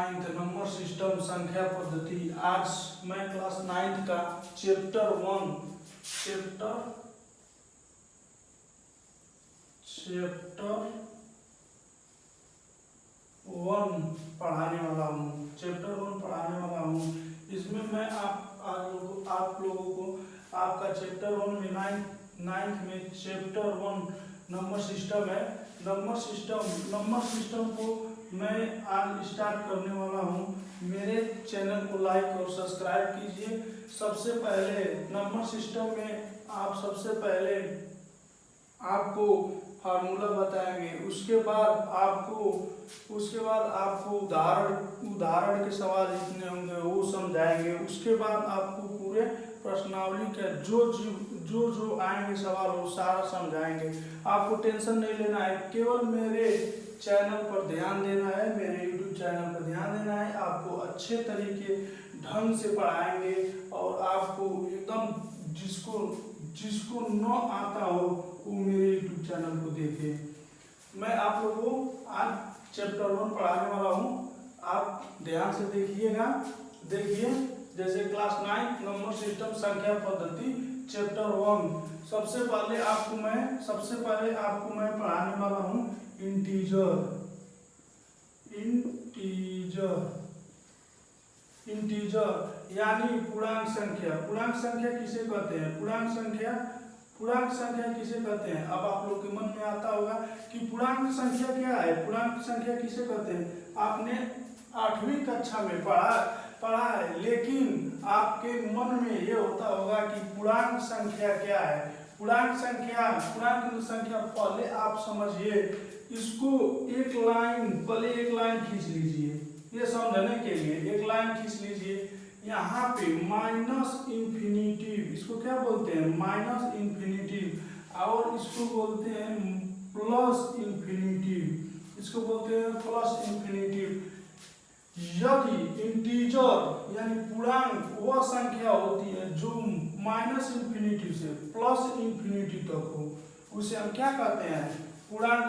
Ninth number system संख्या पद्धति। आज मैं क्लास 9th का चैप्टर 1 पढ़ाने वाला हूँ। इसमें मैं आप लोगों को आपका चैप्टर 1 में 9th में चैप्टर 1 नंबर सिस्टम है। नंबर सिस्टम को मैं आज स्टार्ट करने वाला हूँ। मेरे चैनल को लाइक और सब्सक्राइब कीजिए। सबसे पहले नंबर सिस्टम में सबसे पहले आपको फार्मूला बताएंगे। उसके बाद आपको उदाहरण के सवाल जितने होंगे वो समझाएंगे। उसके बाद आपको पूरे प्रश्नावली के जो आएंगे सवाल वो सारा समझाएंगे। आपको टेंशन नहीं लेना है, केवल मेरे चैनल पर ध्यान देना है, मेरे यूट्यूब चैनल पर ध्यान देना है। आपको अच्छे तरीके ढंग से पढ़ाएंगे और आपको एकदम जिसको न आता हो वो मेरे यूट्यूब चैनल को देखे। मैं आप लोगों को आज चैप्टर 1 पढ़ाने वाला हूँ। आप ध्यान से देखिए जैसे क्लास 9 नंबर सिस्टम संख्या पद्धति चैप्टर 1। सबसे पहले आपको मैं पढ़ाने वाला हूँ इंटीजर यानी पूर्णांक संख्या। पूर्णांक संख्या किसे कहते हैं? अब आप लोग के मन में आता होगा कि पूर्णांक संख्या क्या है, पूर्णांक संख्या किसे कहते हैं। आपने 8वीं कक्षा में पढ़ा है, लेकिन आपके मन में ये होता होगा कि पूर्णांक संख्या क्या है। पूर्णांक संख्या पहले आप समझिए इसको। एक लाइन खींच लीजिए, ये समझने के लिए एक लाइन खींच लीजिए। यहाँ पे माइनस इन्फिनिटिव, इसको क्या बोलते हैं? Minus infinitive. और इसको बोलते हैं प्लस इन्फिनिटिव, यदि इंटीजर यानी पूर्णांक वह संख्या होती है जो माइनस इन्फिनिटी से प्लस इन्फिनिटी तक हो, उसे हम क्या कहते हैं? पूर्णांक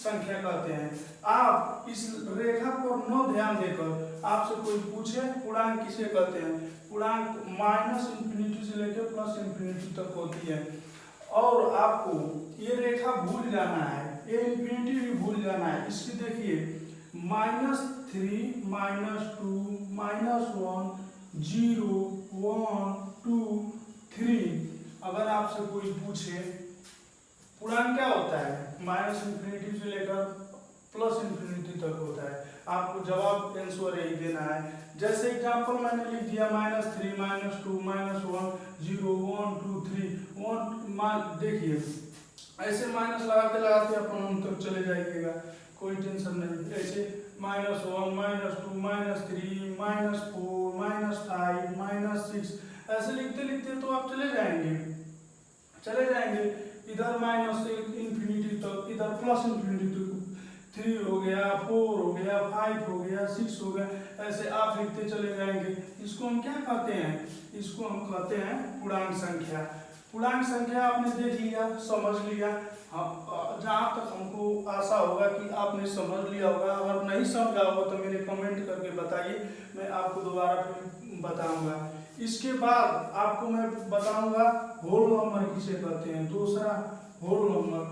संख्या कहते हैं। आप इस रेखा पर न ध्यान देकर आपसे कोई पूछे पूर्णांक किसे कहते हैं, पूर्णांक माइनस इन्फिनिटी से लेकर प्लस इन्फिनिटी तक होती है। और आपको ये रेखा भूल जाना है, ये इन्फिनिटी भी भूल जाना है। इसकी देखिए -3 -2 -1 0 1 2 3। अगर आपसे कोई पूछे पूर्णांक क्या होता है, माइनस इन्फिनिटी से लेकर प्लस इन्फिनिटी तक होता है, आपको जवाब आंसर यही देना है। जैसे एग्जांपल मैंने लिख दिया -3 -2 -1 0 1 2 3 1। देखिए ऐसे माइनस लगाते अपन तक चले जाइएगा, कोई टेंशन नहीं। ऐसे -1 -2 -3 -4 -5 -6 ऐसे लिखते तो आप चले जाएंगे। इधर माइनस इन्फिनिटी तक, इधर प्लस इन्फिनिटी तक 3 हो गया, 4 हो गया, 5 हो गया, 6 हो गया, ऐसे आप लिखते चले जाएंगे। इसको हम क्या कहते हैं? इसको हम कहते हैं पूर्णांक संख्या। पूर्णांक संख्या आपने देख लिया, समझ लिया। जहाँ तक हमको आशा होगा कि आपने समझ लिया होगा। अगर नहीं समझा होगा तो मेरे कमेंट करके बताइए, मैं आपको दोबारा फिर बताऊंगा। इसके बाद आपको मैं बताऊंगा होल नंबर किसे कहते हैं, दूसरा होल नंबर।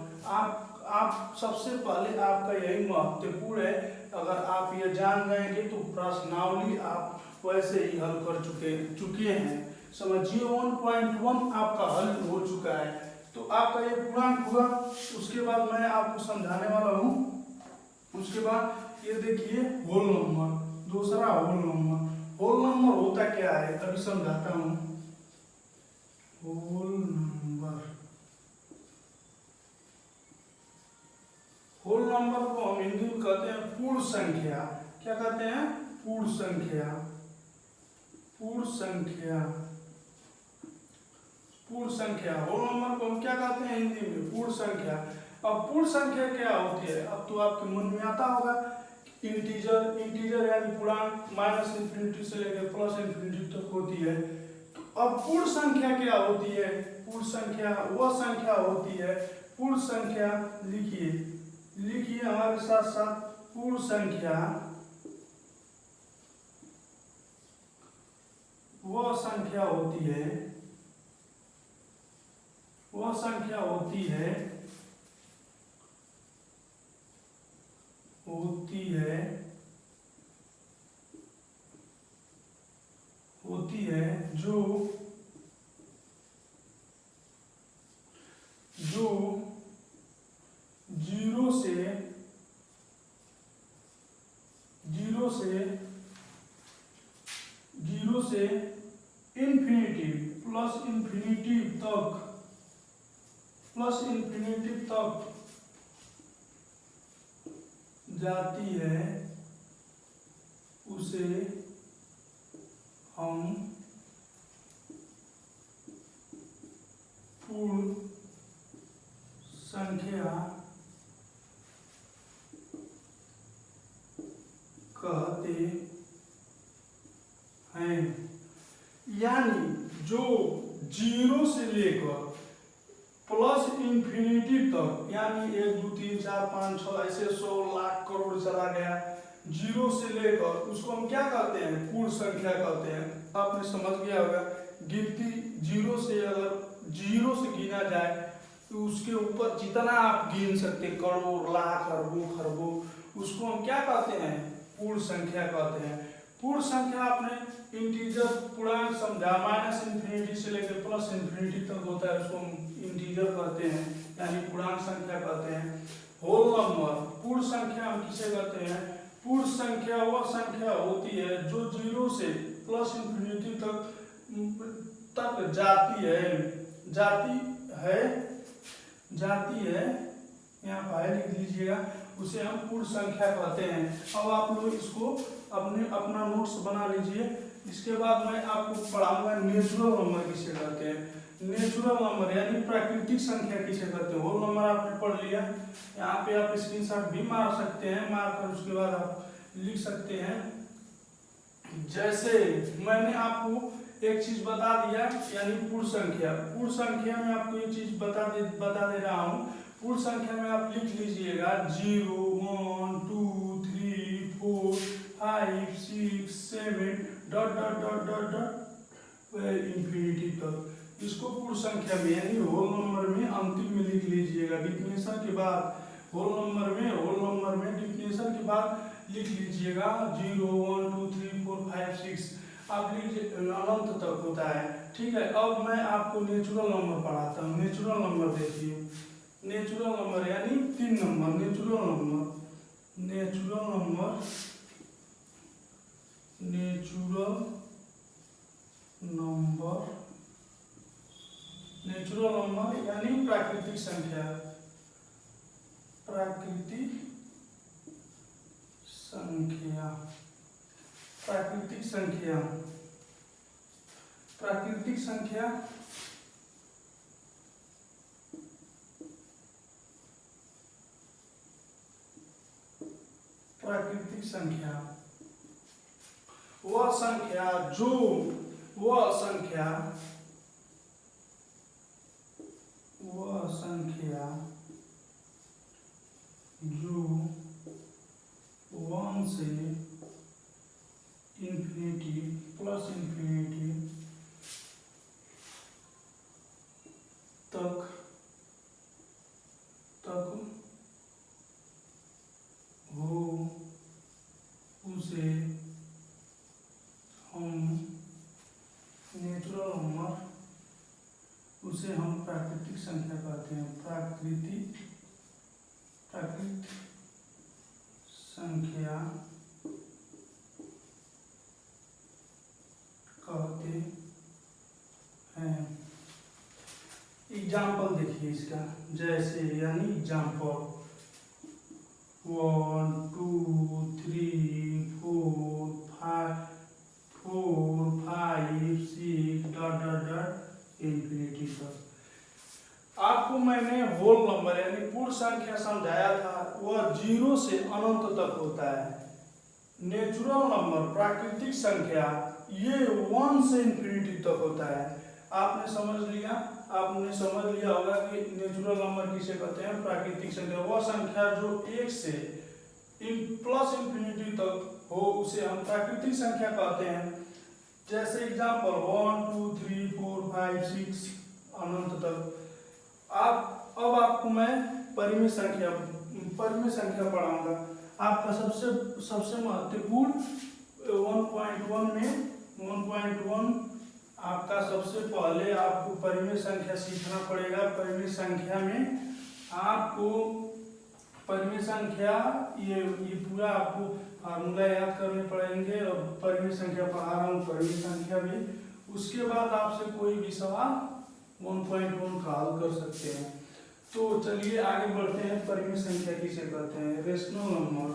आप सबसे पहले आपका यही महत्वपूर्ण है। अगर आप ये जान जाएंगे तो प्रश्नावली आप वैसे ही हल कर चुके हैं। समझिए 1.1 आपका हल हो चुका है। तो आपका ये पूर्णांक हुआ। उसके बाद मैं आपको समझाने वाला हूँ। उसके बाद ये देखिए होल नंबर, दूसरा होल नंबर होता क्या है अभी समझाता हूँ। होल नंबर को हम हिंदी में कहते हैं पूर्ण संख्या। क्या कहते हैं? पूर्ण संख्या। होल नंबर को हम क्या कहते हैं हिंदी में? पूर्ण संख्या। अब पूर्ण संख्या क्या होती है? अब तो आपके मन में आता होगा इंटीजर यानी पूर्णांक माइनस इन्फिनिटी से लेकर प्लस इन्फिनिटी तक होती है। तो अब पूर्ण संख्या क्या होती है? पूर्ण संख्या वह संख्या होती है, पूर्ण संख्या लिखिए हमारे साथ पूर्ण संख्या वह संख्या होती है, वह संख्या होती है, होती है, होती है जो जो जीरो से इंफिनिटी प्लस इंफिनिटी तक जाती है, उसे हम पूर्ण संख्या कहते हैं। यानी जो जीरो से लेकर प्लस इंफिनिटी तक, यानी 1 2 3 4 5 6 ऐसे 100 लाख करोड़ चला गया, जीरो से लेकर उसको हम क्या कहते हैं? पूर्ण संख्या कहते हैं। आपने समझ गया होगा, गिनती जीरो से, अगर जीरो से गिना जाए तो उसके ऊपर जितना आप गिन सकते, करोड़ लाख अरबों खरबों, उसको हम क्या कहते हैं? पूर्ण संख्या कहते हैं। पूर्ण संख्या आपने इंटीजर पूर्णांक समझा, माइनस इंफिनिटी से लेकर प्लस इंफिनिटी तक होता है, उसको हम इंटीजर कहते हैं, यानी पूर्णांक संख्या कहते हैं। होल नंबर, पूर्ण संख्या हम किसे कहते हैं? पूर्ण संख्या वह संख्या होती है जो जीरो से प्लस इंफिनिटी तक जाती है, यहाँ पर लिख लीजिएगा, उसे हम पूर्ण संख्या कहते हैं। अब आप लोग इसको अपना नोट्स बना लीजिए। इसके बाद मैं आपको पढ़ाऊंगा नेचुरल नंबर किसे कहते हैं। नेचुरल नंबर यानी प्राकृतिक संख्या किसे कहते हैं। होल नंबर आपने पढ़ लिया, यहाँ पे आप स्क्रीनशॉट भी मार सकते हैं, मार कर उसके बाद आप लिख सकते हैं। जैसे मैंने आपको एक चीज बता दिया, यानी पूर्ण संख्या। पूर्ण संख्या में आपको एक चीज बता दे रहा हूँ। पूर्ण संख्या में आप लिख लीजिएगा 0 1 2 3 4 5 6 7 dot dot dot dot dot infinity तक। इसको पूर्ण संख्या में यानी होल नंबर में अंतिम में लिख लीजिएगा। डिफिनेशन के बाद होल नंबर में डिफिनेशन के बाद लिख लीजिएगा 0 1 2 3 4 5 6, आप लीजिए अनंत तक होता है। ठीक है, अब मैं आपको नेचुरल नंबर पढ़ाता हूँ। नेचुरल नंबर देखिए, नेचुरल नंबर यानी 3 नंबर। नेचुरल नंबर यानी प्राकृतिक संख्या। प्राकृतिक संख्या वह संख्या जो 1 से इंफिनिटी प्लस इंफिनिटी तक हो, उसे हम नेचुरल नंबर, उसे हम प्राकृतिक संख्या कहते हैं। प्राकृतिक संख्या कहते हैं। एग्जाम्पल देखिए इसका, जैसे यानी example 1 2 3 4 5 6 dot dot dot infinity तक। आपको मैंने होल नंबर यानी पूर्ण संख्या समझाया था, वह 0 से अनंत तक होता है। नेचुरल नंबर प्राकृतिक संख्या ये 1 से इंफिनिटी तक होता है। आपने समझ लिया होगा कि नेचुरल नंबर किसे कहते हैं? प्राकृतिक संख्या। वह संख्या जो 1 से प्लस इंफिनिटी तक हो, उसे हम प्राकृतिक संख्या कहते हैं। जैसे एग्जाम्पल 1 2 3 4 5 6 अनंत तक। अब आपको मैं परिमेय संख्या पढ़ाऊंगा। आपका सबसे महत्वपूर्ण 1.1 में 1.1 आपका सबसे पहले आपको परिमेय संख्या सीखना पड़ेगा। परिमेय संख्या में आपको परिमेय संख्या ये पूरा आपको फार्मूला याद करने पड़ेंगे। और परिमेय संख्या पढ़ा रहा हूँ परिमेय संख्या भी। उसके बाद आपसे कोई भी सवाल 1.1 का हल कर सकते हैं। तो चलिए आगे बढ़ते हैं। परिमेय संख्या किसे कहते हैं? Rational number.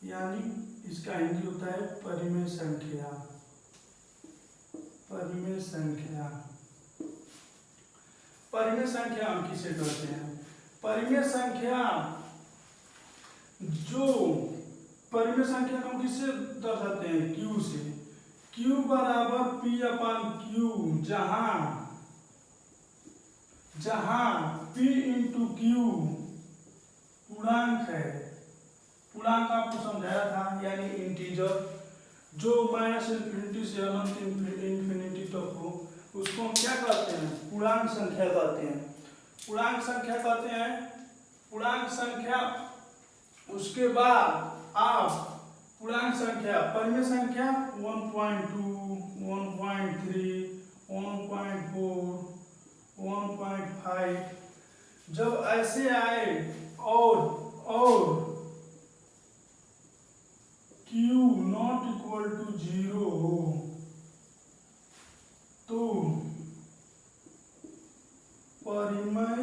यानी इसका हिंदी होता है परिमेय संख्या। परिमेय संख्या हम किसे कहते हैं? परिमेय संख्या को हम किससे दर्शाते हैं? Q से। Q बराबर P/Q, जहां P इंटू Q पूर्णांक है। पूर्णांक आपको समझाया था, यानी इंटीजर जो -इन्फिनिटी से अनंत इन्फिनिटी तक हो, उसको हम क्या कहते हैं? पूर्णांक संख्या कहते हैं। पूर्णांक संख्या उसके बाद आप पूर्णांक संख्या परिमेय संख्या 1.2 1.3 1.4 1.5 जब ऐसे आए और Q नॉट इक्वल टू 0 हो तो परिमेय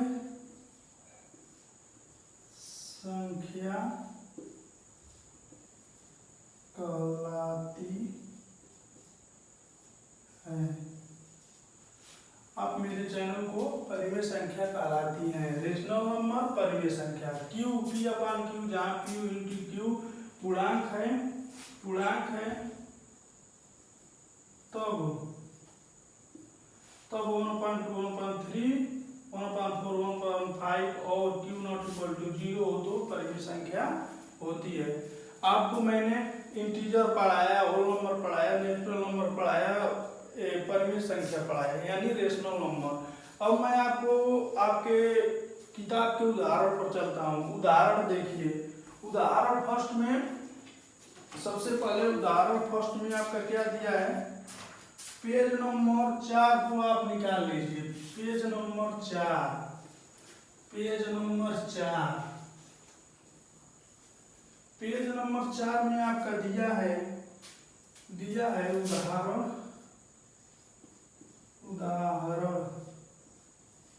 संख्या कहलाती है। आप मेरे चैनल को परिमेय संख्या कहलाती है। रेशनल नंबर परिमेय संख्या। Q P/Q, जहाँ Q इंटू Q पूर्णांक है तब 1.2 1.3 1.4 1.5 और Q नॉट इक्वल टू 0 हो तो परिमेय संख्या होती है। आपको मैंने इंटीजर पढ़ाया, होल नंबर पढ़ाया, नेचुरल नंबर पढ़ाया, परिमेय संख्या पढ़ाया, यानी रेशनल नंबर। अब मैं आपको आपके किताब के उदाहरण पर चलता हूँ। उदाहरण देखिए। उदाहरण फर्स्ट में सबसे पहले उदाहरण फर्स्ट में आपका क्या दिया है? पेज नंबर 4 को आप निकाल लीजिए। पेज नंबर 4 में आपका दिया है उदाहरण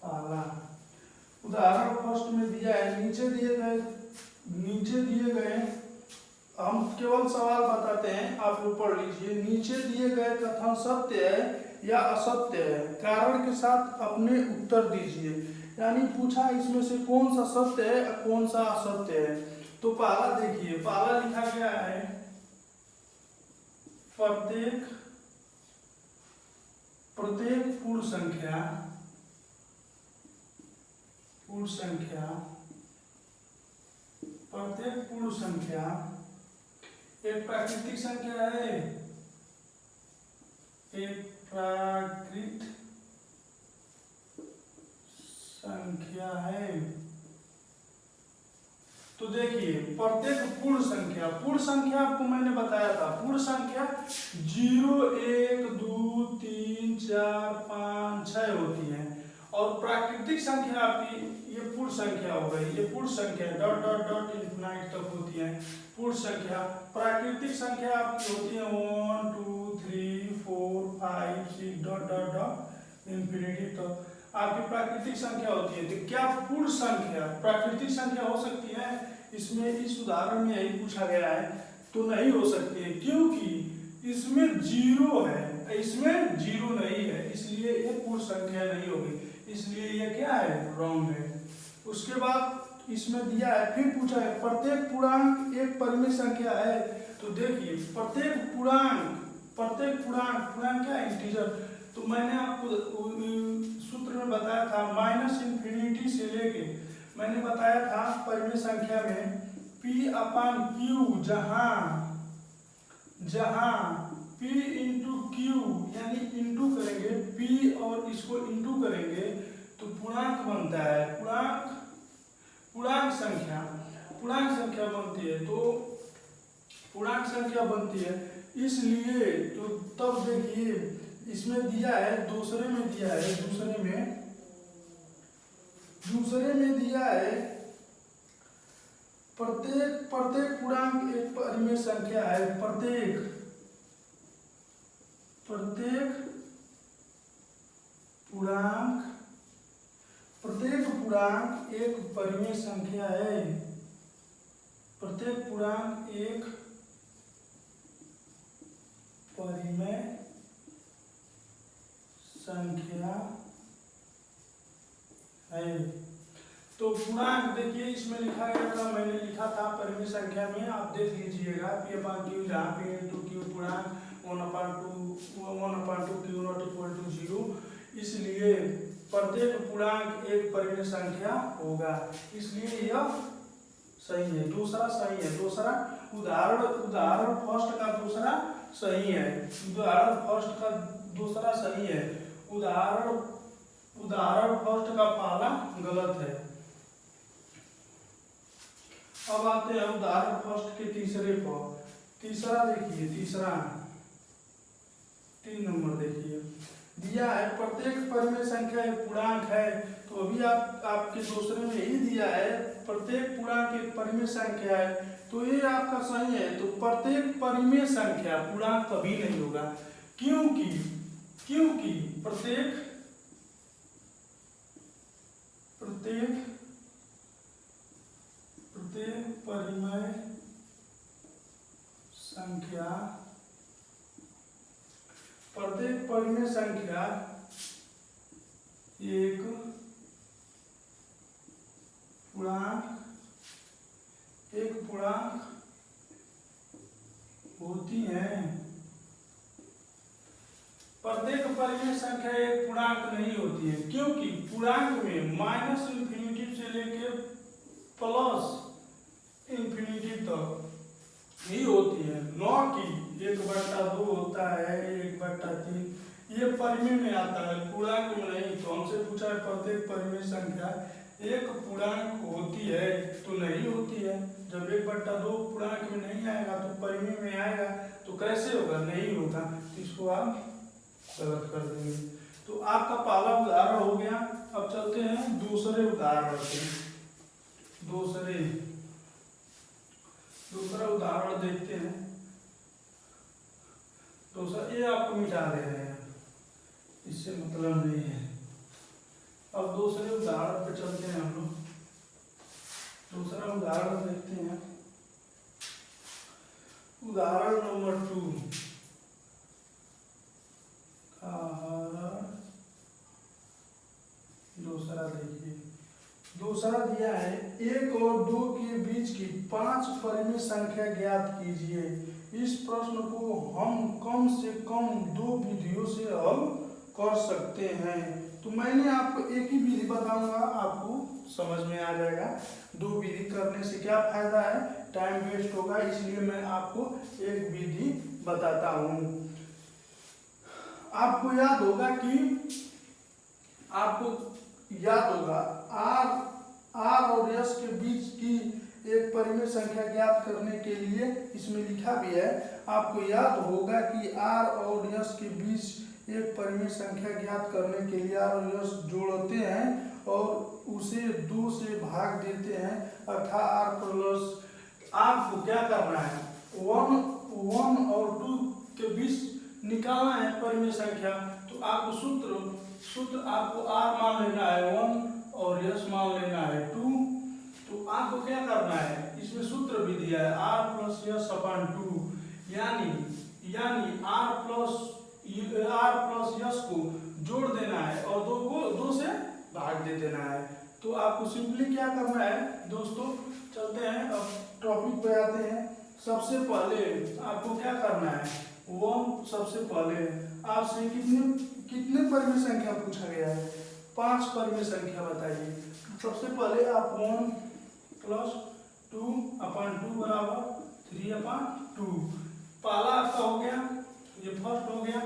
पहला। उदाहरण फर्स्ट में दिया है, नीचे दिए गए हम केवल सवाल बताते हैं, आप लोग पढ़ लीजिए। नीचे दिए गए कथन सत्य है या असत्य है? कारण के साथ अपने उत्तर दीजिए। यानी पूछा इसमें से कौन सा सत्य है और कौन सा असत्य है। तो पहला देखिए, पहला लिखा गया है प्रत्येक पूर्ण संख्या एक प्राकृतिक संख्या है। एक प्राकृतिक संख्या है। तो देखिए प्रत्येक पूर्ण संख्या आपको मैंने बताया था। पूर्ण संख्या 0 1 2 3 4 5 6 होती है। और प्राकृतिक संख्या आपकी ये पूर्ण संख्या हो गई। ये पूर्ण संख्या डॉट इन्फिनिटी तक होती है। पूर्ण संख्या प्राकृतिक संख्या आपकी होती है 1 2 3 4 5 6 डॉट इन्फिनिटी तक आपकी प्राकृतिक संख्या होती है। तो क्या पूर्ण संख्या प्राकृतिक संख्या हो सकती है? इसमें इस उदाहरण में यही पूछा गया है। तो नहीं हो सकती है, क्योंकि इसमें 0 है, इसमें 0 नहीं है, इसलिए ये पूर्ण संख्या नहीं होगी। इसलिए ये क्या है? रॉन्ग है। उसके बाद इसमें दिया है, फिर पूछा है प्रत्येक पूर्णांक एक परिमेय संख्या है। तो देखिए प्रत्येक पूर्णांक क्या है? इंटीजर। तो मैंने आपको सूत्र में बताया था माइनस इन्फिनिटी से लेके मैंने बताया था परिमेय संख्या में P अपान Q जहां P इंटू क्यू यानी इंटू करेंगे P और इसको इंटू करेंगे तो पूर्णांक बनता है। पूर्णांक संख्या बनती है। तो पूर्णांक संख्या बनती है इसलिए तो तब देखिए इसमें दिया है दूसरे में दिया है प्रत्येक पूर्णांक एक परिमेय संख्या है। प्रत्येक पूर्णांक एक परिमेय संख्या है। प्रत्येक पूर्णांक एक परिमेय संख्या है। तो पूर्णांक देखिए इसमें लिखा गया था, मैंने लिखा था परिमेय संख्या में, आप देख लीजिएगा P अपान Q जहाँ P इंटू Q पूर्णांक 1/2 Q नॉट इक्वल टू 0, इसलिए प्रत्येक पूर्णांक एक परिमेय संख्या होगा, इसलिए यह सही है। दूसरा सही है। दूसरा उदाहरण फर्स्ट का दूसरा सही है। उदाहरण फर्स्ट का पहला गलत है। अब आते हैं उदाहरण फर्स्ट के तीसरे पर। तीसरा देखिए, 3 नंबर देखिए, दिया है प्रत्येक परिमेय संख्या एक पूर्णांक है। तो अभी आपके दूसरे में ही दिया है प्रत्येक पूर्णांक एक परिमेय संख्या है, तो ये आपका सही है। तो प्रत्येक परिमेय संख्या पूर्णांक कभी नहीं होगा, क्योंकि प्रत्येक परिमेय संख्या एक पूर्णांक होती है। प्रत्येक परिमेय संख्या एक पूर्णांक नहीं होती है, क्योंकि पूर्णांक में माइनस इन्फिनिटी से लेके प्लस इन्फिनिटी तक ही होती है, न कि 1/2 होता है, 1/3, ये परिमेय में आता है, पूर्णांक में नहीं। तो हमसे पूछा है प्रत्येक परिमेय संख्या एक पूर्णांक होती है, तो नहीं होती है। जब 1/2 पूर्णांक में नहीं आएगा तो परिमेय में आएगा, तो कैसे होगा, नहीं होगा। तो इसको आप गलत कर देंगे। तो आपका पहला उदाहरण हो गया। अब चलते हैं दूसरे उदाहरण पे। दूसरा उदाहरण देखते हैं। ये आपको मिटा दे रहे हैं, इससे मतलब नहीं है। अब दूसरे उदाहरण पे चलते हैं हम लोग। दूसरा उदाहरण देखते हैं, उदाहरण नंबर 2। दूसरा देखिए, दूसरा दिया है 1 और 2 के बीच की 5 परिमेय संख्या ज्ञात कीजिए। इस प्रश्न को हम कम से कम 2 विधियों से हल कर सकते हैं। तो मैंने आपको एक ही विधि बताऊंगा, आपको समझ में आ जाएगा। 2 विधि करने से क्या फायदा है, टाइम वेस्ट होगा, इसलिए मैं आपको एक विधि बताता हूँ। आपको याद होगा R और S के बीच की एक परिमेय संख्या ज्ञात करने के लिए इसमें लिखा भी है। आपको याद होगा कि R और S के बीच एक परिमेय संख्या ज्ञात करने के लिए R और S जोड़ते हैं और उसे 2 से भाग देते हैं, अर्थात R+। आपको क्या करना है, 1 और 2 के बीच निकालना है परिमेय संख्या। तो आपको सूत्र आपको R मान लेना है 1 और S मान लेना है 2। तो आपको क्या करना है, इसमें सूत्र भी दिया है R+S/2, यानी R+S को जोड़ देना है और 2 को 2 से भाग दे देना है। तो आपको सिंपली क्या करना है दोस्तों, चलते हैं अब टॉपिक पे आते हैं। सबसे पहले आपको क्या करना है, सबसे पहले आपसे कितने परिमेय संख्या पूछा गया है? 5 परिमेय संख्या बताइए। सबसे पहले आप 1 प्लस 2/2 बराबर 3/2। पहला आपका हो गया, ये फर्स्ट हो गया।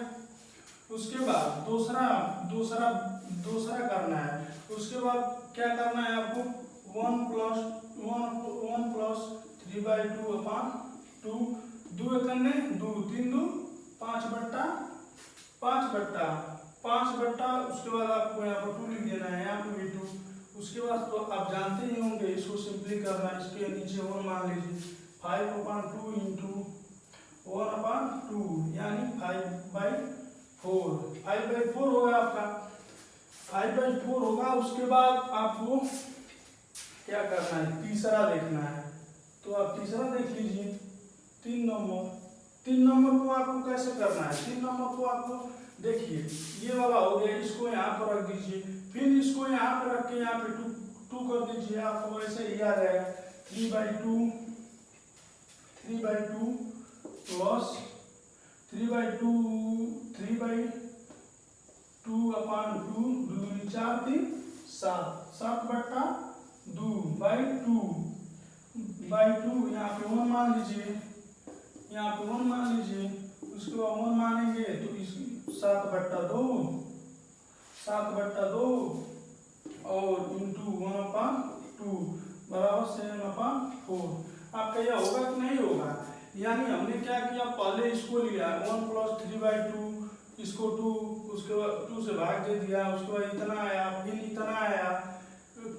उसके बाद दूसरा दूसरा दूसरा करना है। उसके बाद क्या करना है आपको? 1 प्लस 3/2/2। 2 करने 2 3 2 5 बट्टा 5 बट्टा। उसके बाद आपको यहाँ पर 2 लिख देना है, यहाँ पे भी 2। उसके बाद तो आप जानते ही होंगे, इसको सिंपली करना है। इसके नीचे 1 मान लीजिए। 5/2 इंटू 1/2 यानी 5/4। 5/4 होगा आपका, 5/4 होगा। उसके बाद आपको क्या करना है? तीसरा देखना है। तो आप तीसरा देख लीजिए। 3 नंबर को आपको कैसे करना है? 3 नंबर को आपको देखिए, ये वाला हो गया, इसको यहाँ पर रख दीजिए। फिर इसको यहाँ पर रख के यहाँ पे 2 कर दीजिए। आपको ऐसे ही आ जाएगा 3/2 प्लस 3/2/2 2 4 3 7 7/2/2 यहाँ पे 1 मान लीजिए, यहाँ पे 1 मान लीजिए। उसके बाद 1 मानेंगे तो इस 7/2 और इंटू 1/2 बराबर 7/4। आपका यह होगा कि नहीं होगा? यानी हमने क्या किया, पहले इसको लिया 1 प्लस 3/2, इसको 2, उसके बाद 2 से भाग दे दिया। उसके बाद इतना आया, फिर इतना आया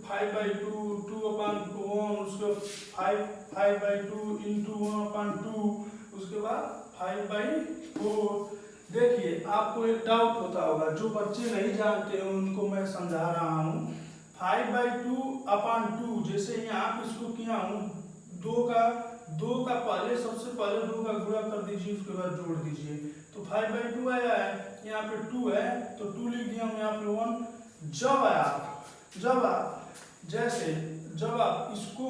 5/2 2/1, उसके 5/2 इंटू 1/2, उसके बाद 5/4। देखिए, आपको एक डाउट होता होगा, जो बच्चे नहीं जानते हैं उनको मैं समझा रहा हूँ। 5/2/2 जैसे यहाँ पे इसको किया हूँ, 2 का पहले सबसे पहले 2 का गुणा कर दीजिए, उसके बाद जोड़ दीजिए तो 5/2 आया है। यहाँ पे 2 है तो 2 लिख दिया हूँ, यहाँ पे 1। जब आप इसको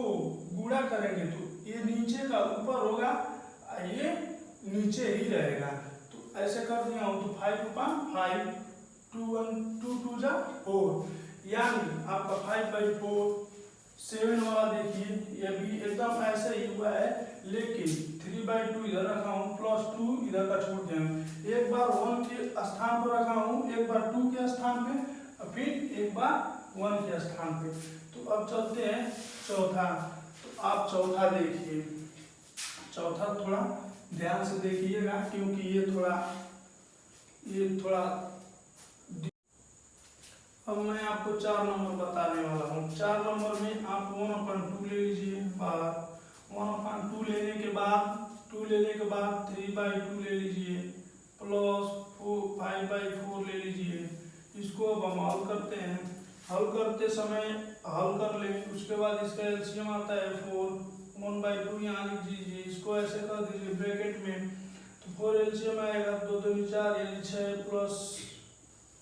गुणा करेंगे तो ये नीचे का ऊपर होगा, ये नीचे ही रहेगा। तो ऐसे कर दिया हूँ, तो 5/5 2 2 जा 4, यानी आपका 5/4। 7 वाला देखिए, ये भी एकदम ऐसे ही हुआ है, लेकिन 3/2 इधर रखा हूँ, प्लस 2 इधर का छोड़ दिया। एक बार 1 के स्थान पर रखा हूँ, एक बार 2 के स्थान पे, और फिर एक बार 1 के स्थान पे। तो अब चलते हैं चौथा। तो आप चौथा देखिए, चौथा थोड़ा ध्यान से देखिएगा, क्योंकि ये थोड़ा अब मैं आपको 4 नंबर बताने वाला हूँ। 4 नंबर में आप 1/2 ले लीजिए। 1/2 लेने के बाद 3/2 ले लीजिए, प्लस 5/4 ले लीजिए। इसको अब हम हल करते हैं। हल करते समय हल कर लेंगे, उसके बाद इसका एलसीएम आता है 4। 1/2 यहाँ लिख दीजिए, इसको ऐसे कर दीजिए ब्रैकेट में, तो 4 एलसीएम आएगा, 2 2 4 यानी 6 प्लस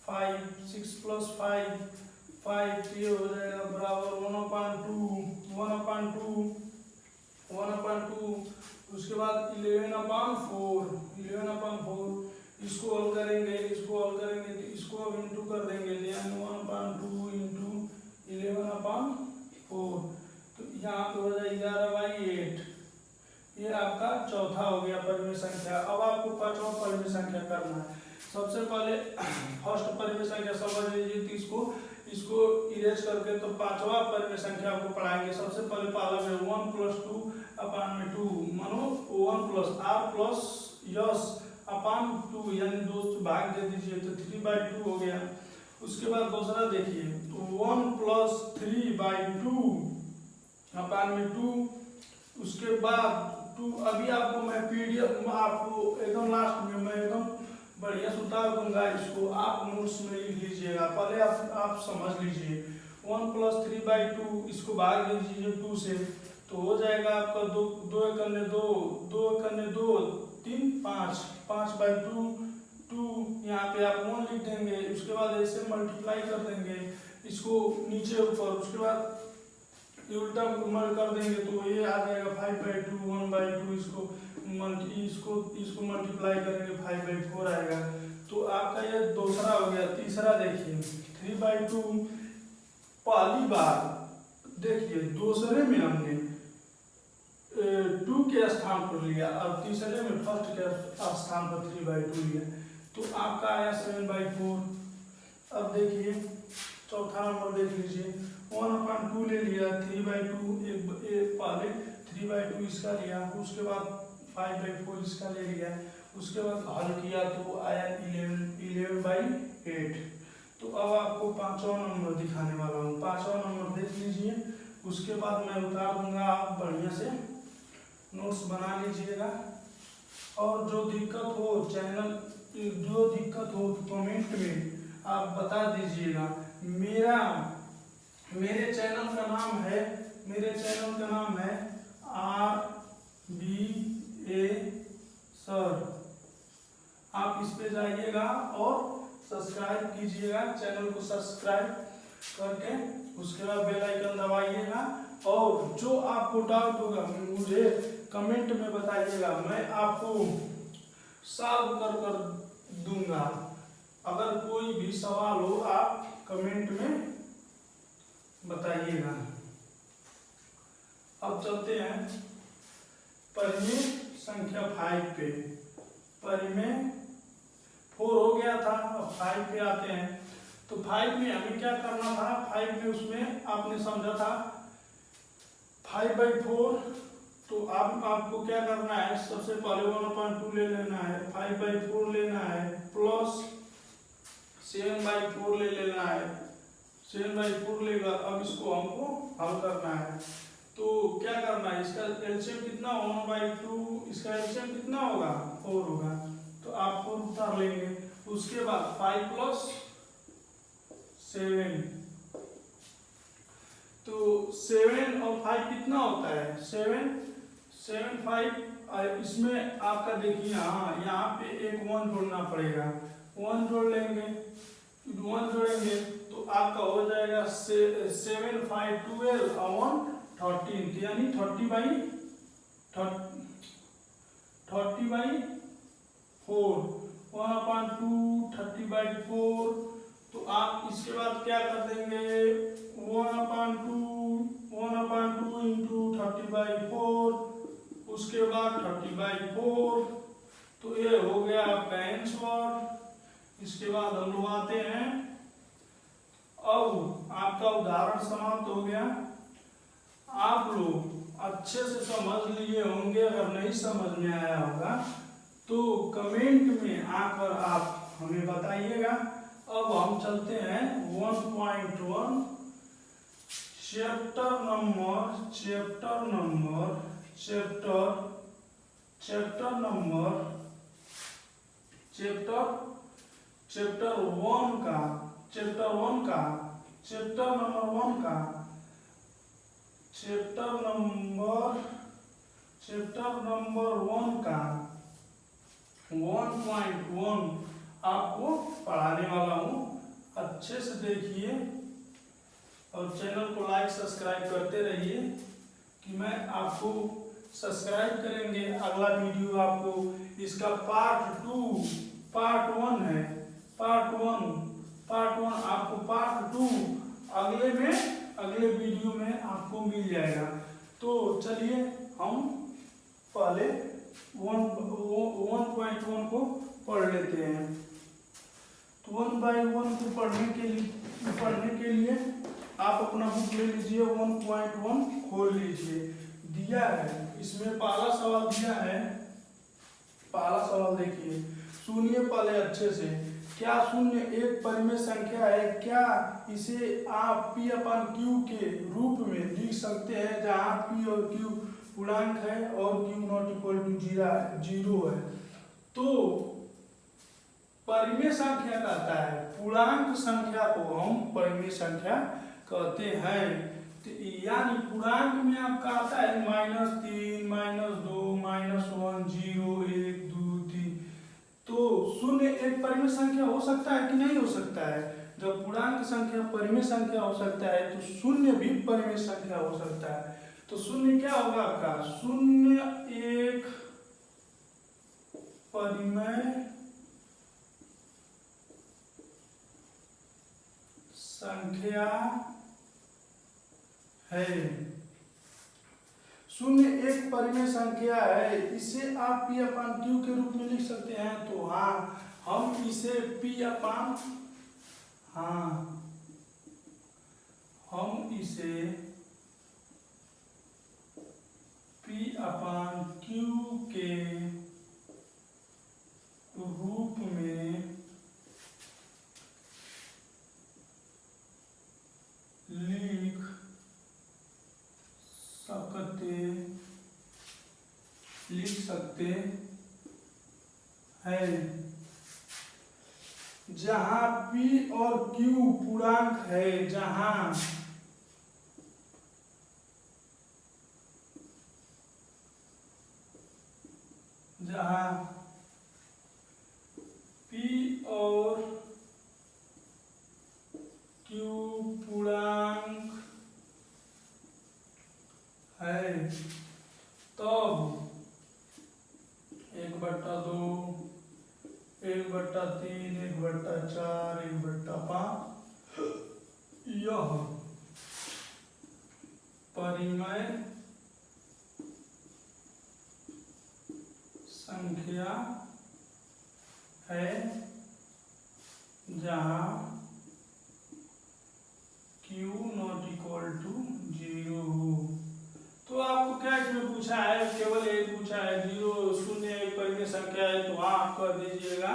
5 6 प्लस 5 ये हो जाएगा बराबर 1/2। उसके बाद 11/4 इसको हल करेंगे तो इसको अब इंटू कर देंगे, यानी 1/2 इंटू 11/4, तो यहाँ पे हो जाए 11/8। ये आपका चौथा हो गया परिमेय संख्या। अब आपको पांचवा परिमेय संख्या करना है। सबसे पहले फर्स्ट परिमेय संख्या समझ लीजिए, तो इसको इरेज करके तो पांचवा परिमेय संख्या आपको पढ़ाएंगे। सबसे पहले पहला में 1 + 2/2 मानो 1 + r + s/2 यानी 2 से भाग दे दीजिए तो 3/2 हो गया। उसके बाद दूसरा देखिए, तो 1 + 3/2/2। उसके बाद 2, अभी आपको मैं पीडीएफ आपको एकदम लास्ट में मैं एकदम बढ़िया से उतार दूंगा, इसको आप नोट्स में लिख लीजिएगा। पहले आप समझ लीजिए। 1 + 3/2 इसको भाग दे दीजिए 2 से, तो हो जाएगा आपका 2 2 1 2 3 5 5/2 2। यहाँ पे आप 1 लिख देंगे, उसके बाद ऐसे मल्टीप्लाई कर देंगे इसको नीचे ऊपर, उसके बाद उल्टा मल कर देंगे तो ये आ जाएगा 5/2 1/2। इसको इसको मल्टीप्लाई करेंगे 5/4 आएगा। तो आपका ये दूसरा हो गया। तीसरा देखिए 3/2 पहली बार देखिए दूसरे में हमने 2 के स्थान पर लिया और तीसरे में फर्स्ट के स्थान पर 3/2 लिया, तो आपका आया 7/4। अब देखिए चौथा नंबर देख लीजिए 1/2 ले लिया, 3/2 एक पहले 3/2 इसका लिया, उसके बाद 5/4 इसका ले लिया, उसके बाद हल किया तो आया 11/8। तो अब आपको पांचवा नंबर दिखाने वाला हूँ। पांचवा नंबर देख लीजिए, उसके बाद मैं उतार दूंगा, आप बढ़िया से नोट्स बना लीजिएगा। और जो दिक्कत हो कमेंट में आप बता दीजिएगा। मेरे चैनल का नाम है RBA सर। आप इस पे जाइएगा और सब्सक्राइब कीजिएगा, चैनल को सब्सक्राइब करके उसके बाद बेल आइकन दबाइएगा। और जो आपको डाउट होगा मुझे कमेंट में बताइएगा, मैं आपको सॉल्व कर दूंगा। अगर कोई भी सवाल हो आप कमेंट में बताइएगा। अब चलते हैं परिमेय संख्या 5 पे। परिमेय 4 हो गया था, अब 5 पे आते हैं। तो 5 में हमें क्या करना था? 5 में उसमें आपने समझा था 5/4। तो अब आपको क्या करना है? सबसे पहले 1/2 ले लेना है, 5/4 लेना है, प्लस 7/4 ले लेना है। 7/4 लेगा, अब इसको हमको हल करना है। तो क्या करना है? इसका एलसीएम कितना? 1/2। इसका एलसीएम कितना होगा? 4 होगा। तो आप 4 उतार लेंगे। उसके बाद 5 + 7, तो 7 और 5 कितना होता है? 7 5। इसमें आपका देखिए, हाँ यहाँ पे एक 1 जोड़ना पड़ेगा, 1 जोड़ लेंगे। 1 जोड़ेंगे तो आपका हो जाएगा 7 5 12 और 13, यानी 30/4। (1/2) 30/4। तो आप इसके बाद क्या कर देंगे? 1/2 × 30/4, उसके बाद 30/4। तो ये हो गया आपका आंसर। इसके बाद हम लोग आते हैं, अब आपका उदाहरण समाप्त हो गया। आप लोग अच्छे से समझ लिए होंगे, अगर नहीं समझ में आया होगा तो कमेंट में आकर आप हमें बताइएगा। अब हम चलते हैं 1.1 चैप्टर नंबर 1 का 1.1 आपको पढ़ाने वाला हूँ। अच्छे से देखिए और चैनल को लाइक सब्सक्राइब करते रहिए कि मैं आपको सब्सक्राइब करेंगे। अगला वीडियो आपको इसका पार्ट 1 है, पार्ट 1 आपको पार्ट 2 अगले वीडियो में आपको मिल जाएगा। तो चलिए हम पहले 1.1 को पढ़ लेते हैं। तो 1/1 को पढ़ने के लिए आप अपना बुक ले लीजिए, 1.1 खोल लीजिए। दिया है इसमें पहला सवाल दिया है। पहला सवाल देखिए, सुनिए पहले अच्छे से। क्या शून्य एक परिमेय संख्या है? क्या इसे आप P/Q के रूप में लिख सकते हैं, जहाँ P और Q पूर्णांक है और Q ≠ 0 है? तो परिमेय संख्या कहता है, पूर्णांक संख्या को हम परिमेय संख्या कहते हैं। तो यानी पूर्णांक में आपका आता है -3, -2, -1, 0, 1, 2, 3। तो शून्य एक परिमेय संख्या हो सकता है कि नहीं हो सकता है? जब पूर्णांक संख्या परिमेय संख्या हो सकता है तो शून्य भी परिमेय संख्या हो सकता है। तो शून्य क्या होगा आपका? 0, 1, परिमेय संख्या है। शून्य एक परिमेय संख्या है, इसे आप P अपान Q के रूप में लिख सकते हैं। तो हाँ, हम इसे P अपान Q के रूप में लिख सकते हैं, जहां P और Q पूर्णांक है, जहां P और Q पूर्णांक है, तब 1/2, 1/3, 1/4, 1/5 यह परिमेय संख्या है, जहां Q ≠ 0 हो। तो आपको क्या इसमें पूछा है? केवल एक पूछा है, 0 शून्य एक परिमेय संख्या है, तो हाँ आप कर दीजिएगा।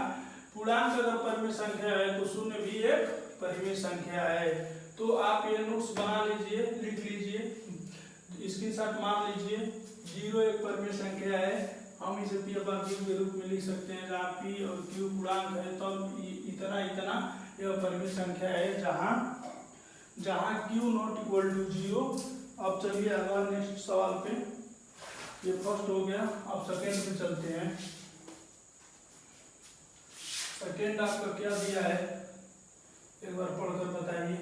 पूर्णांक अगर परिमेय संख्या है तो शून्य भी एक परिमेय संख्या है। तो आप ये नोट्स बना लीजिए, लिख लीजिए, स्क्रीनशॉट मार लीजिए। 0 एक परिमेय संख्या है, हम इसे P अपान Q के रूप में लिख सकते हैं, जहाँ P और Q पूर्णांक है, तब इतना यह परिमेय संख्या है, जहाँ Q ≠ 0। अब चलिए अगला नेक्स्ट सवाल पे, ये फर्स्ट हो गया। अब सेकेंड पे चलते हैं। सेकेंड आपका क्या दिया है, एक बार पढ़कर बताइए।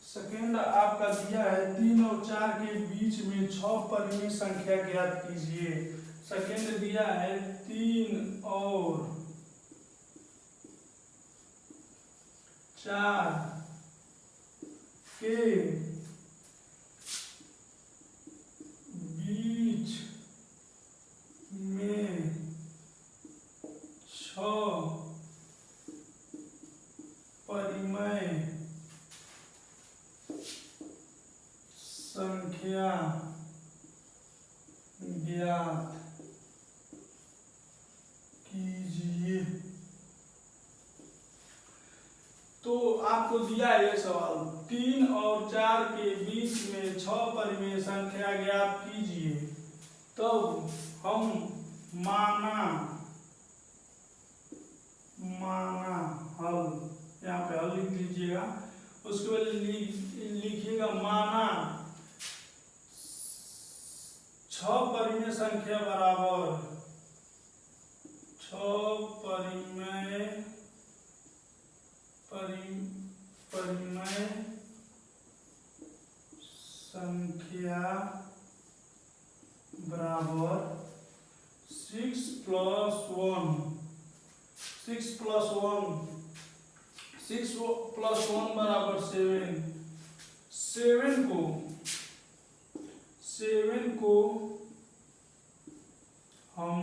सेकेंड आपका दिया है 3 और 4 के बीच में 6 परिमेय संख्या ज्ञात कीजिए। सेकेंड दिया है 3 और 4 के बीच में 6 परिमेय संख्या ज्ञात कीजिए। तो आपको दिया है ये सवाल, 3 और 4 के बीच में 6 परिमेय संख्या ज्ञात कीजिए। तब हम माना हल, यहाँ पे हल लिख लीजिएगा। उसके बाद लिखिएगा माना 6 परिमेय संख्या बराबर 6 परिमेय संख्या बराबर 6 + 1 बराबर 7। 7 को हम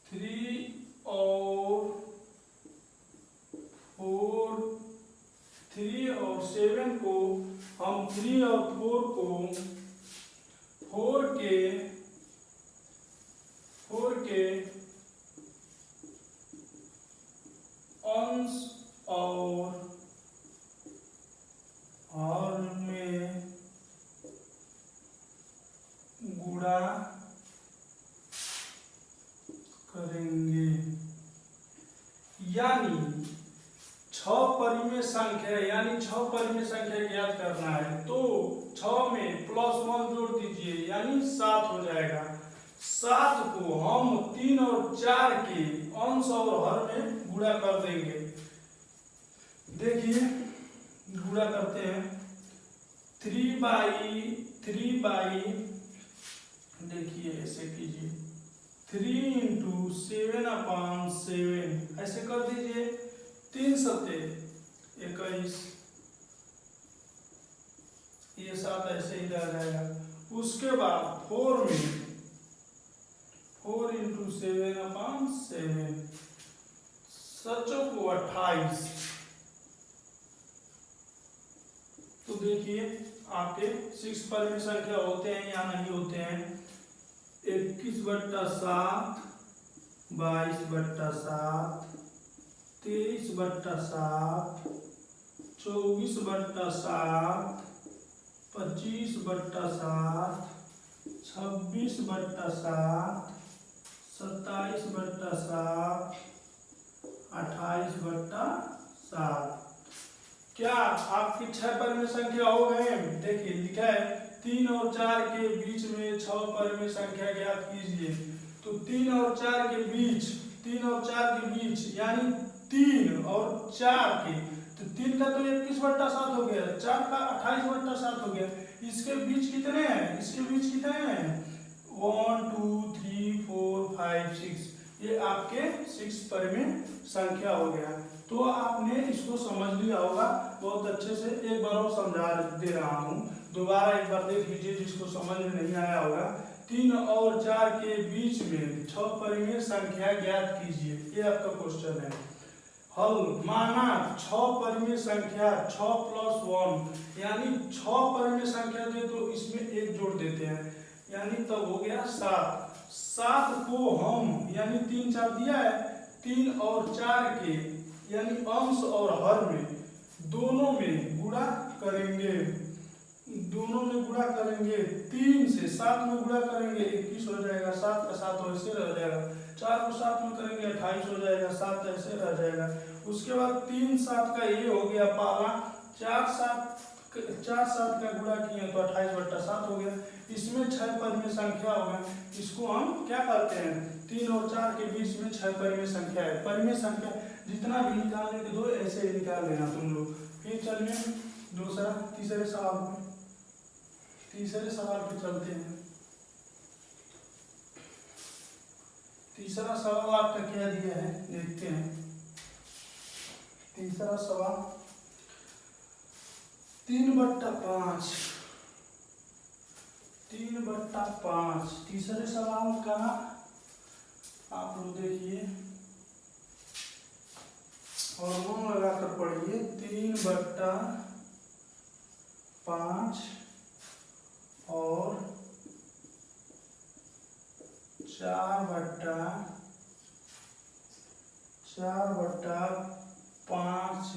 3 और 7 को हम 3 और 4 को 4 के अंश और हर में गुणा करेंगे। यानी 6 परिमेय संख्या ज्ञात करना है, तो 6 में +1 जोड़ दीजिए, यानी 7 हो जाएगा। 7 को हम 3 और 4 के अंश और हर में गुणा कर देंगे। देखिए गुणा करते हैं। थ्री बाई देखिए ऐसे कीजिए 3 × 7/7 ऐसे कर दीजिए। 3 सत्ते 21, ये 7 ऐसे ही रह जाएगा। उसके बाद 4 में 4 × 7/7 सचो को 28। तो देखिए आपके 6 परिमेय संख्या होते हैं या नहीं होते हैं। 21/7, 22/7, 23/7, 24/7, 25/7, 26/7, 27/7, 28/7। क्या आपकी 6 परिमेय संख्या हो गए? देखिए लिखा है 3 और 4 के बीच में 6 परिमेय संख्या ज्ञात कीजिए। तो 3 और 4 के बीच यानी 3 और 4 के, तो 3 का तो 21/7 हो गया, 4 का 28/7 हो गया। इसके बीच कितने हैं? 1 2 3 4 5 6, ये आपके 6 परिमेय संख्या हो गया। तो आपने इसको समझ लिया होगा बहुत अच्छे से। एक बार और समझा दे रहा हूँ, दोबारा एक बार देख लीजिए जिसको समझ में नहीं आया होगा। 3 और 4 के बीच में 6 परिमेय संख्या ज्ञात कीजिए, ये आपका क्वेश्चन है। हल माना 6 परिमेय संख्या 6 + 1 यानी 6 परिमेय संख्या दे तो इसमें 1 जोड़ देते हैं, यानी तब हो गया 7। 7 को हम यानी 3 4 दिया है, 3 और 4 के यानी अंश और हर में दोनों में गुणा करेंगे। 3 से 7 में गुणा करेंगे 21 हो जाएगा, 7 का 7 वैसे रह जाएगा। 4 को 7 में करेंगे 28 हो जाएगा, 7 ऐसे रह जाएगा। उसके बाद 3 7 का ये हो गया पाला, 4 7 का गुणा किए तो 28/7 हो गया। इसमें 6 परिमेय संख्या हो गया। इसको हम क्या करते हैं? 3 और 4 के बीच में 6 परिमेय संख्या है। परिमेय संख्या जितना भी निकालने के दो ऐसे ही निकाल लेना तुम लोग। फिर चलिए तीसरे सवाल पे चलते हैं। तीसरा सवाल आपका क्या दिया है देखते हैं। तीसरा सवाल 3/5। 3/5 तीसरे सवाल का आप लोग देखिए और मन लगाकर पढ़िए। 3/5 और 4/5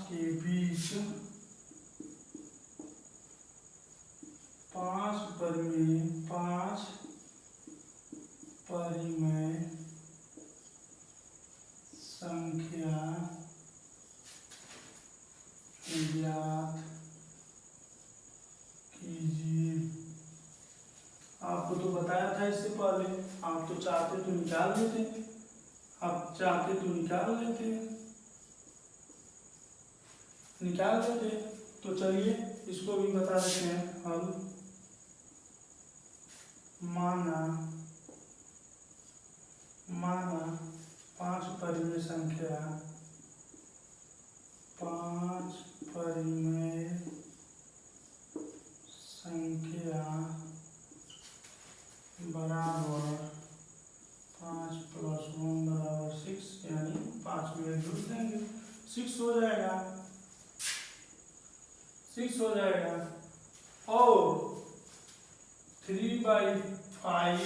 के बीच 5 परिमेय संख्या ज्ञात कीजिए। आपको तो बताया था इससे पहले, आप तो चाहते तो निकाल लेते, तो चलिए इसको भी बता देते हैं। हल माना 5 परिमेय संख्या बराबर 5 + 1 = 6, यानी 5 में जोड़ देंगे 6 हो जाएगा। और 3/5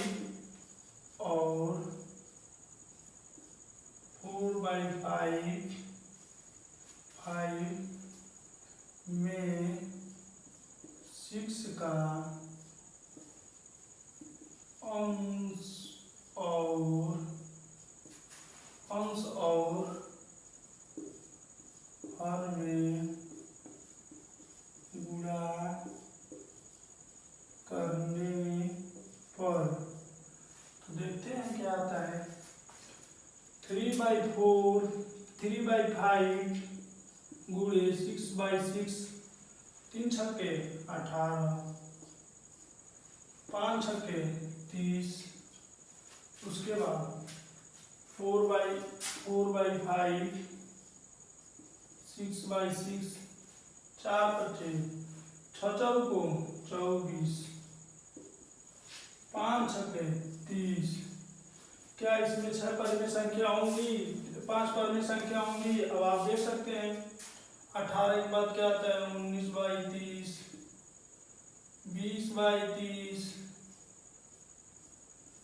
और 4/5 में 6 का अंश और हर में गुणा करने पर, तो देखते हैं क्या आता है। 3/5 गुणे 6/6, 3 छक्के 18, 5 छक्के 30, उसके बाद 4/5, 6/6, 4 बचे, 6 चौको 24, 5 छक्के 30। क्या इसमें 6 परिमेय संख्या होंगी, 5 परिमेय संख्या होंगी? अब आप देख सकते हैं 18 के बाद क्या आता है? 19/30, 20/30,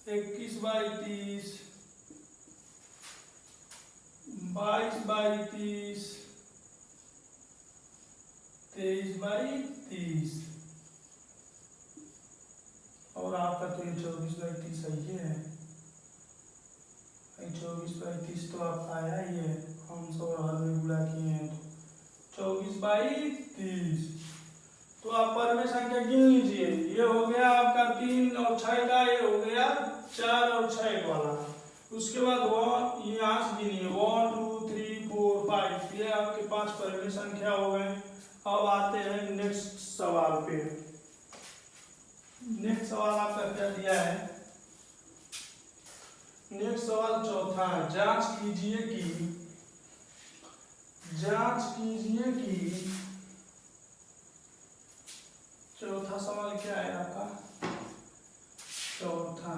21/30, 22/30, 23/30 और आपका तो ये 24/30 सही है। 24/30 तो आप आया ही है, हम सब हर में गुणा किए हैं तो 24/30। तो आप परिमेय संख्या गिन लीजिए, ये हो गया आपका 3 और 6 का, ये हो गया 4 और 6 वाला। उसके बाद यहाँ से गिनिए 1 2 3 4 5, ये आपके 5 परिमेय संख्या हो गए। अब आते हैं नेक्स्ट सवाल पे। नेक्स्ट सवाल आपका क्या दिया है? नेक्स्ट सवाल चौथा, जांच कीजिए कि चौथा सवाल क्या है आपका? चौथा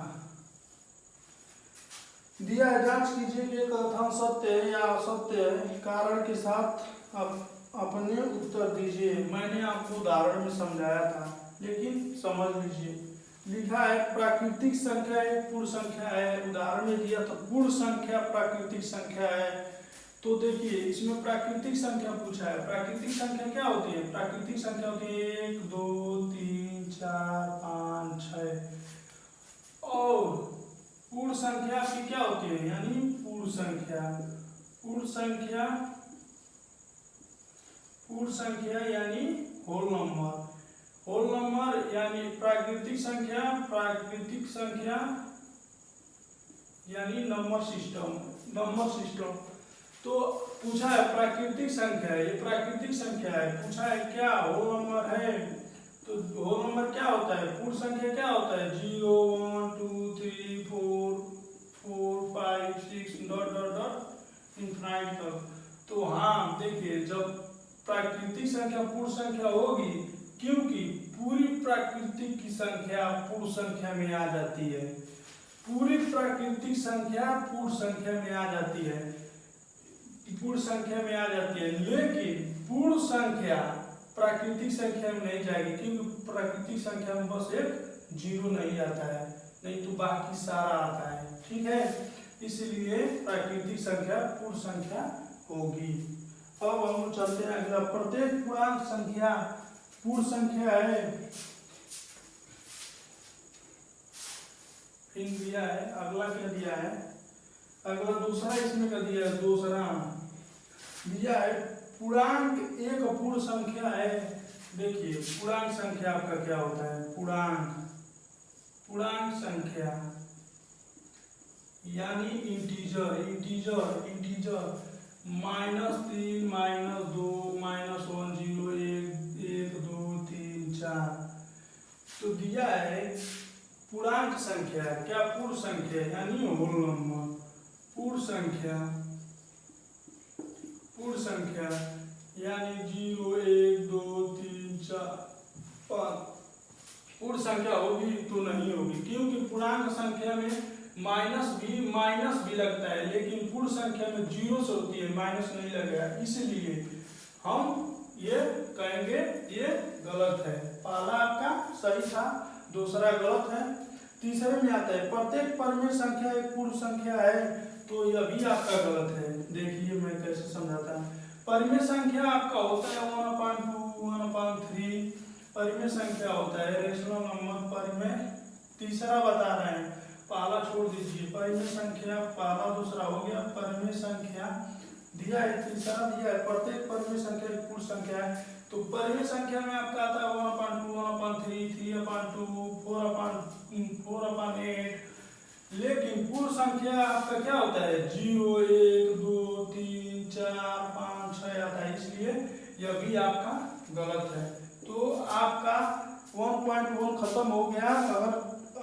दिया है, जांच कीजिए कि एक कथन सत्य है या असत्य है, कारण के साथ आप अपने उत्तर दीजिए। मैंने आपको उदाहरण में समझाया था, लेकिन समझ लीजिए। लिखा है प्राकृतिक संख्या एक पूर्ण संख्या है, उदाहरण में दिया तो पूर्ण संख्या प्राकृतिक संख्या है। तो देखिए इसमें प्राकृतिक संख्या पूछा है। प्राकृतिक संख्या क्या होती है? प्राकृतिक संख्या होती है 1 2 3 4 5 6। और पूर्ण संख्या की क्या होती है? यानी पूर्ण संख्या यानी होल नंबर यानी प्राकृतिक संख्या यानी नंबर सिस्टम। तो पूछा है प्राकृतिक संख्या है, ये प्राकृतिक संख्या है। पूछा है क्या होल नंबर है, तो होल नंबर क्या होता है? पूर्ण संख्या क्या होता है? 0 1 2 3 4 4 5 6 डॉट डॉट डॉट इनफाइनाइट तक। तो हाँ देखिए, जब प्राकृतिक संख्या पूर्ण संख्या होगी, क्योंकि पूरी प्राकृतिक की संख्या पूर्ण संख्या में आ जाती है। पूरी प्राकृतिक संख्या पूर्ण संख्या में आ जाती है, लेकिन पूर्ण संख्या प्राकृतिक संख्या में नहीं जाएगी, क्योंकि प्राकृतिक संख्या में बस एक 0 नहीं आता है, नहीं तो बाकी सारा आता है। ठीक है, इसलिए प्राकृतिक संख्या पूर्ण संख्या होगी। अब हम चलते हैं अगला। प्रत्येक पूर्णांक संख्या पूर्ण संख्या है। फिर दिया है, अगला क्या दिया है? अगला दूसरा इसमें का दिया है, दूसरा दिया है पूर्णांक एक पूर्ण संख्या है। देखिए पूर्णांक संख्या आपका क्या होता है? पूर्णांक संख्या यानी इंटीजर -3 -2 -1 0 1 2 3 4। तो दिया है पूर्णांक संख्या क्या? पूर्ण संख्या यानी होल नंबर। पूर्ण संख्या यानी 0 1 2 3 4 5। पूर्ण संख्या होगी तो नहीं होगी, क्योंकि पूर्णांक संख्या में माइनस भी लगता है, लेकिन पूर्ण संख्या में 0 से होती है, माइनस नहीं लगेगा। इसलिए हम ये कहेंगे ये गलत है। पहला आपका सही था, दूसरा गलत है। तीसरे में आता है प्रत्येक परिमेय संख्या एक पूर्ण संख्या है, तो यह भी आपका गलत है। देखिए मैं कैसे समझाता हूँ। परिमेय संख्या आपका होता है 1/2 1/3। परिमेय संख्या होता है रेशनल नंबर परिमेय। तीसरा बता रहे हैं, पहला छोड़ दीजिए। परिमेय संख्या पहला दूसरा हो गया। परिमेय संख्या दिया है, तीसरा दिया है प्रत्येक परिमेय संख्या एक पूर्ण संख्या है। तो परिमेय संख्या में आपका आता है 1/2 1/3 3/2 4/8। लेकिन पूर्ण संख्या आपका क्या होता है? 0 1 2 3 4 5 6 आता है, इसलिए यह भी आपका गलत है। तो आपका 1.1 खत्म हो गया।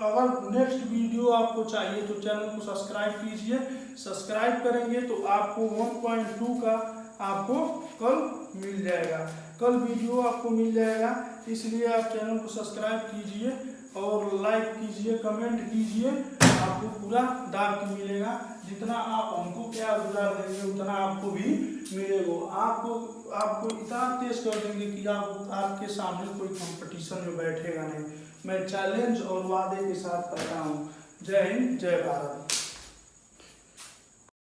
अगर नेक्स्ट वीडियो आपको चाहिए तो चैनल को सब्सक्राइब कीजिए। सब्सक्राइब करेंगे तो आपको 1.2 का आपको कल मिल जाएगा, कल वीडियो आपको मिल जाएगा। इसलिए आप चैनल को सब्सक्राइब कीजिए और लाइक कीजिए, कमेंट कीजिए, आपको पूरा दाग मिलेगा। जितना आप हमको क्या गुजार देंगे उतना आपको भी मिलेगा। आपको इतना तेज कर देंगे कि आपके सामने कोई कंपटीशन में बैठेगा नहीं। मैं चैलेंज और वादे के साथ करता हूँ। जय हिंद, जय भारत।